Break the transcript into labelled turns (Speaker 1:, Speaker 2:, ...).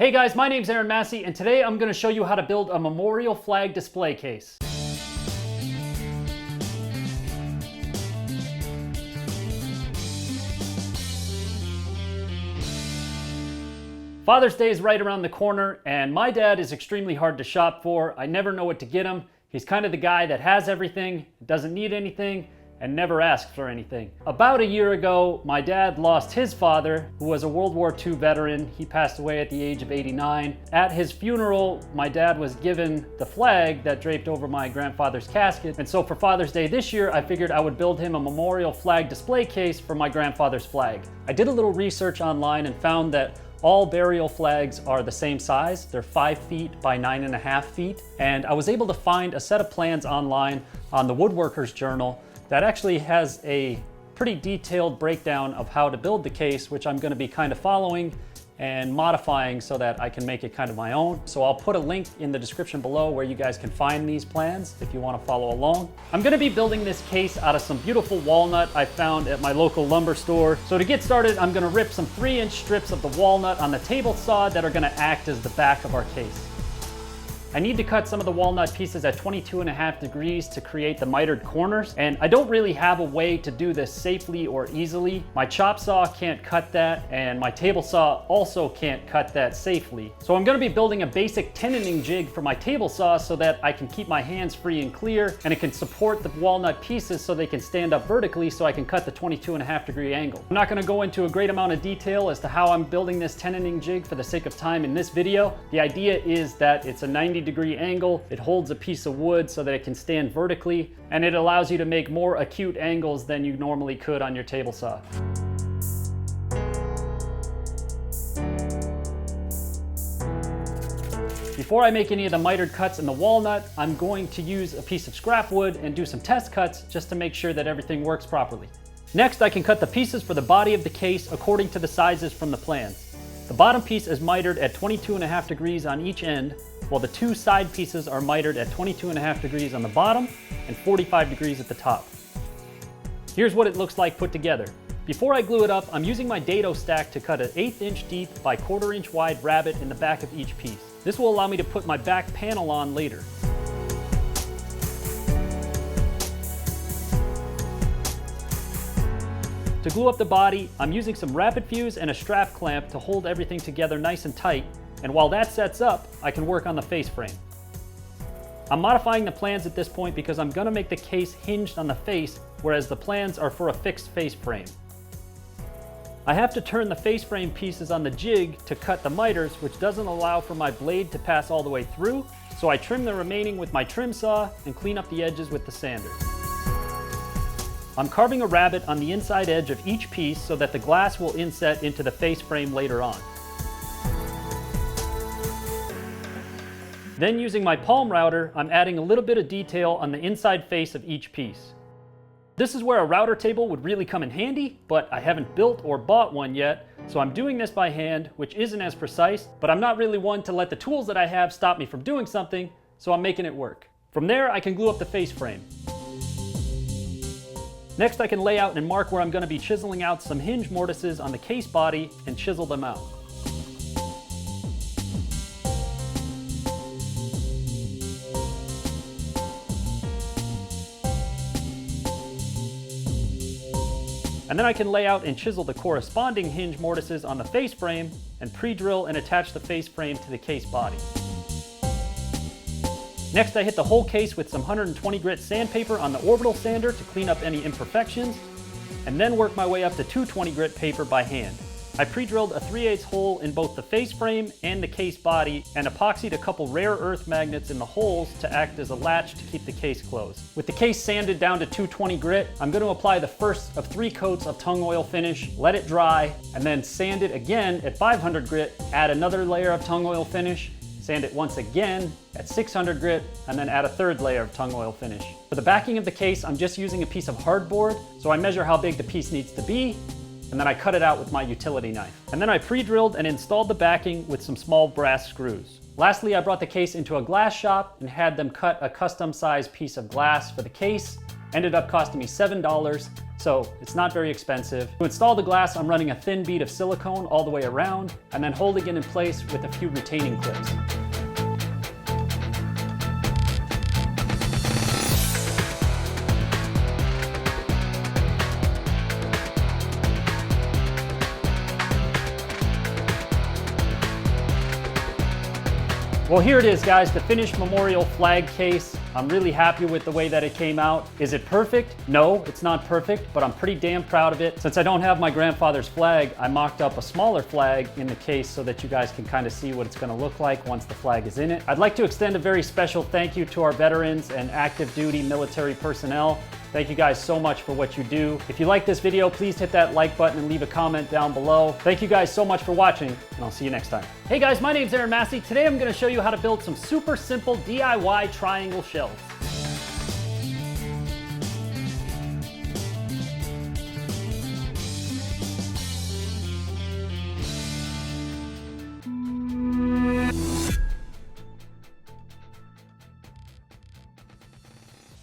Speaker 1: Hey guys, my name's Aaron Massey, and today I'm going to show you how to build a memorial flag display case. Father's Day is right around the corner, and my dad is extremely hard to shop for. I never know what to get him. He's kind of the guy that has everything, doesn't need anything, and never asks for anything. About a year ago, my dad lost his father, who was a World War II veteran. He passed away at the age of 89. At his funeral, my dad was given the flag that draped over my grandfather's casket. And so for Father's Day this year, I figured I would build him a memorial flag display case for my grandfather's flag. I did a little research online and found that all burial flags are the same size. They're 5 feet by 9.5 feet. And I was able to find a set of plans online on the Woodworker's Journal that actually has a pretty detailed breakdown of how to build the case, which I'm going to be kind of following and modifying so that I can make it kind of my own. So I'll put a link in the description below where you guys can find these plans if you want to follow along. I'm going to be building this case out of some beautiful walnut I found at my local lumber store. So to get started, I'm going to rip some 3-inch strips of the walnut on the table saw that are going to act as the back of our case. I need to cut some of the walnut pieces at 22.5 degrees to create the mitered corners, and I don't really have a way to do this safely or easily. My chop saw can't cut that, and my table saw also can't cut that safely. So I'm going to be building a basic tenoning jig for my table saw so that I can keep my hands free and clear, and it can support the walnut pieces so they can stand up vertically so I can cut the 22.5 degree angle. I'm not going to go into a great amount of detail as to how I'm building this tenoning jig for the sake of time in this video. The idea is that it's a 90-degree angle, it holds a piece of wood so that it can stand vertically, and it allows you to make more acute angles than you normally could on your table saw. Before I make any of the mitered cuts in the walnut, I'm going to use a piece of scrap wood and do some test cuts just to make sure that everything works properly. Next, I can cut the pieces for the body of the case according to the sizes from the plans. The bottom piece is mitered at 22.5 degrees on each end, while the two side pieces are mitered at 22.5 degrees on the bottom and 45 degrees at the top. Here's what it looks like put together. Before I glue it up, I'm using my dado stack to cut an 1/8 inch deep by 1/4 inch wide rabbet in the back of each piece. This will allow me to put my back panel on later. To glue up the body, I'm using some rapid fuse and a strap clamp to hold everything together nice and tight, and while that sets up, I can work on the face frame. I'm modifying the plans at this point because I'm going to make the case hinged on the face, whereas the plans are for a fixed face frame. I have to turn the face frame pieces on the jig to cut the miters, which doesn't allow for my blade to pass all the way through, so I trim the remaining with my trim saw and clean up the edges with the sander. I'm carving a rabbet on the inside edge of each piece so that the glass will inset into the face frame later on. Then using my palm router, I'm adding a little bit of detail on the inside face of each piece. This is where a router table would really come in handy, but I haven't built or bought one yet, so I'm doing this by hand, which isn't as precise, but I'm not really one to let the tools that I have stop me from doing something, so I'm making it work. From there, I can glue up the face frame. Next, I can lay out and mark where I'm going to be chiseling out some hinge mortises on the case body and chisel them out. And then I can lay out and chisel the corresponding hinge mortises on the face frame and pre-drill and attach the face frame to the case body. Next, I hit the whole case with some 120 grit sandpaper on the orbital sander to clean up any imperfections, and then work my way up to 220 grit paper by hand. I pre-drilled a 3/8 hole in both the face frame and the case body and epoxied a couple rare earth magnets in the holes to act as a latch to keep the case closed. With the case sanded down to 220 grit, I'm going to apply the first of 3 coats of tung oil finish, let it dry, and then sand it again at 500 grit, add another layer of tung oil finish, sand it once again at 600 grit, and then add a 3rd layer of tung oil finish. For the backing of the case, I'm just using a piece of hardboard, so I measure how big the piece needs to be, and then I cut it out with my utility knife. And then I pre-drilled and installed the backing with some small brass screws. Lastly, I brought the case into a glass shop and had them cut a custom sized piece of glass for the case, Ended up costing me $7, so it's not very expensive. To install the glass, I'm running a thin bead of silicone all the way around and then holding it in place with a few retaining clips. Well, here it is, guys, the finished memorial flag case. I'm really happy with the way that it came out. Is it perfect? No, it's not perfect, but I'm pretty damn proud of it. Since I don't have my grandfather's flag, I mocked up a smaller flag in the case so that you guys can kind of see what it's gonna look like once the flag is in it. I'd like to extend a very special thank you to our veterans and active duty military personnel. Thank you guys so much for what you do. If you like this video, please hit that like button and leave a comment down below. Thank you guys so much for watching, and I'll see you next time. Hey guys, my name's Aaron Massey. Today I'm gonna show you how to build some super simple DIY triangle shells.